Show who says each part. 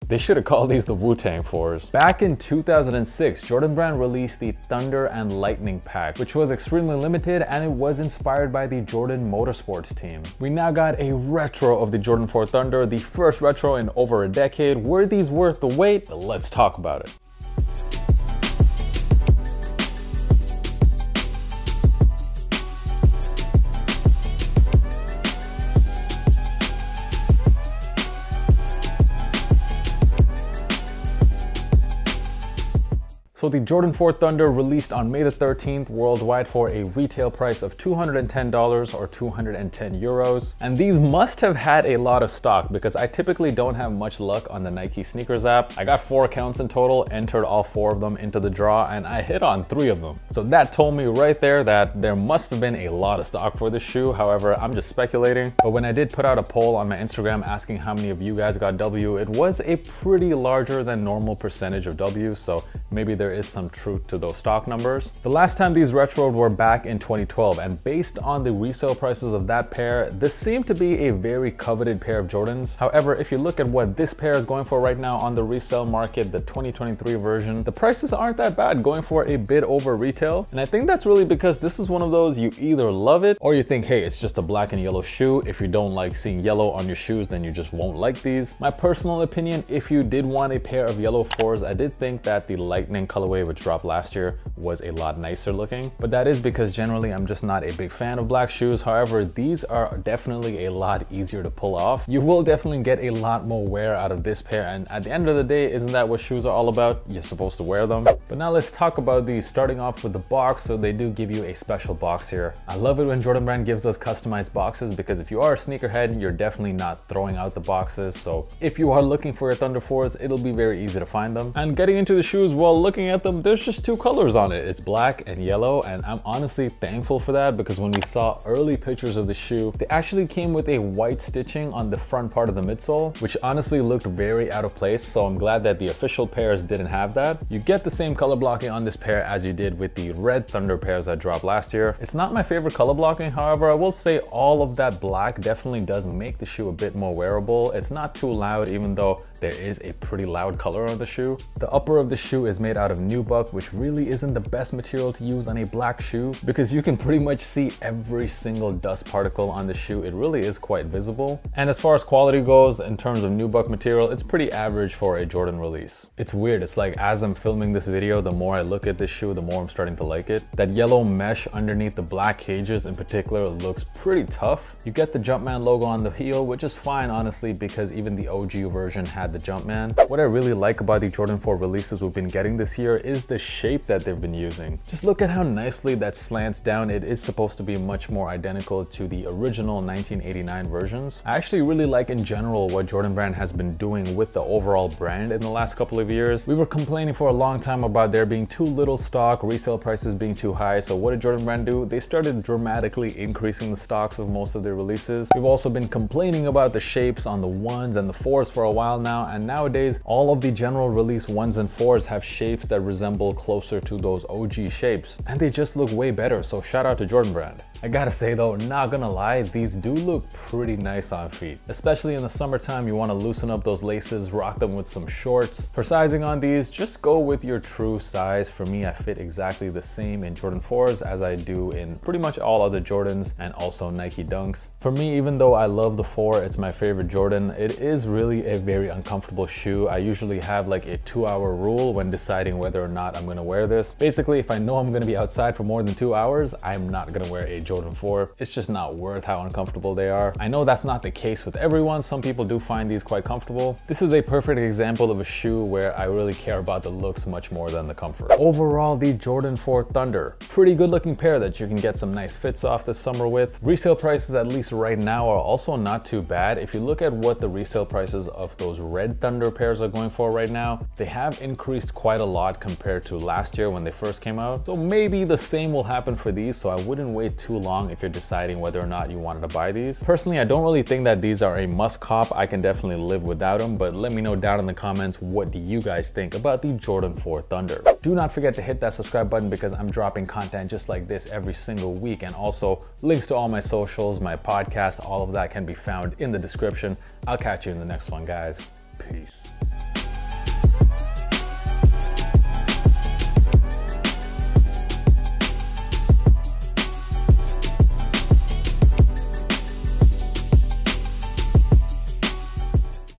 Speaker 1: They should have called these the Wu-Tang 4s. Back in 2006, Jordan Brand released the Thunder and Lightning pack, which was extremely limited and it was inspired by the Jordan Motorsports team. We now got a retro of the Jordan 4 Thunder, the first retro in over a decade. Were these worth the wait? Let's talk about it. So the Jordan 4 Thunder released on May the 13th worldwide for a retail price of $210 or 210 euros. And these must have had a lot of stock because I typically don't have much luck on the Nike sneakers app. I got 4 accounts in total, entered all 4 of them into the draw, and I hit on 3 of them. So that told me right there that there must have been a lot of stock for this shoe. However, I'm just speculating. But when I did put out a poll on my Instagram asking how many of you guys got W, it was a pretty larger than normal percentage of W. So maybe there is some truth to those stock numbers. The last time these retroed were back in 2012, and based on the resale prices of that pair, this seemed to be a very coveted pair of Jordans. However, if you look at what this pair is going for right now on the resale market, the 2023 version, the prices aren't that bad, going for a bit over retail. And I think that's really because this is one of those you either love it or you think, hey, it's just a black and yellow shoe. If you don't like seeing yellow on your shoes, then you just won't like these. My personal opinion, if you did want a pair of yellow 4s, I did think that the Lightning colorway, which dropped last year, was a lot nicer looking, but that is because generally I'm just not a big fan of black shoes. However, these are definitely a lot easier to pull off. You will definitely get a lot more wear out of this pair, and at the end of the day, isn't that what shoes are all about? You're supposed to wear them. But now let's talk about these, starting off with the box. So they do give you a special box here. I love it when Jordan Brand gives us customized boxes, because if you are a sneakerhead, you're definitely not throwing out the boxes. So if you are looking for your Thunder 4s, it'll be very easy to find them. And getting into the shoes, while looking at them, there's just 2 colors on it. It's black and yellow, and I'm honestly thankful for that, because when we saw early pictures of the shoe, they actually came with a white stitching on the front part of the midsole, which honestly looked very out of place. So I'm glad that the official pairs didn't have that. You get the same color blocking on this pair as you did with the red Thunder pairs that dropped last year. It's not my favorite color blocking. However, I will say all of that black definitely does make the shoe a bit more wearable. It's not too loud, even though there is a pretty loud color on the shoe. The upper of the shoe is made out of nubuck, which really isn't the best material to use on a black shoe, because you can pretty much see every single dust particle on the shoe. It really is quite visible. And as far as quality goes, in terms of nubuck material, it's pretty average for a Jordan release. It's weird. It's like as I'm filming this video, the more I look at this shoe, the more I'm starting to like it. That yellow mesh underneath the black cages in particular looks pretty tough. You get the Jumpman logo on the heel, which is fine, honestly, because even the OG version had the Jumpman. What I really like about the Jordan 4 releases we've been getting this year is the shape that they've been using. Just look at how nicely that slants down. It is supposed to be much more identical to the original 1989 versions. I actually really like in general what Jordan Brand has been doing with the overall brand in the last couple of years. We were complaining for a long time about there being too little stock, resale prices being too high. So what did Jordan Brand do? They started dramatically increasing the stocks of most of their releases. We've also been complaining about the shapes on the 1s and the 4s for a while now, and nowadays all of the general release 1s and 4s have shapes that resemble closer to those OG shapes, and they just look way better. So shout out to Jordan Brand. I gotta say though, not gonna lie, these do look pretty nice on feet. Especially in the summertime, you wanna loosen up those laces, rock them with some shorts. For sizing on these, just go with your true size. For me, I fit exactly the same in Jordan 4s as I do in pretty much all other Jordans and also Nike Dunks. For me, even though I love the 4, it's my favorite Jordan, it is really a very uncomfortable shoe. I usually have like a 2-hour rule when deciding whether or not I'm gonna wear this. Basically, if I know I'm gonna be outside for more than 2 hours, I'm not gonna wear a Jordan 4. It's just not worth how uncomfortable they are. I know that's not the case with everyone. Some people do find these quite comfortable. This is a perfect example of a shoe where I really care about the looks much more than the comfort. Overall, the Jordan 4 Thunder, pretty good looking pair that you can get some nice fits off this summer with. Resale prices, at least right now, are also not too bad. If you look at what the resale prices of those red Thunder pairs are going for right now, they have increased quite a lot compared to last year when they first came out. So maybe the same will happen for these, so I wouldn't wait too long if you're deciding whether or not you wanted to buy these. Personally, I don't really think that these are a must cop. I can definitely live without them, but let me know down in the comments, what do you guys think about the Jordan 4 Thunder? Do not forget to hit that subscribe button, because I'm dropping content just like this every single week, and also links to all my socials, my podcast, all of that can be found in the description. I'll catch you in the next one, guys. Peace.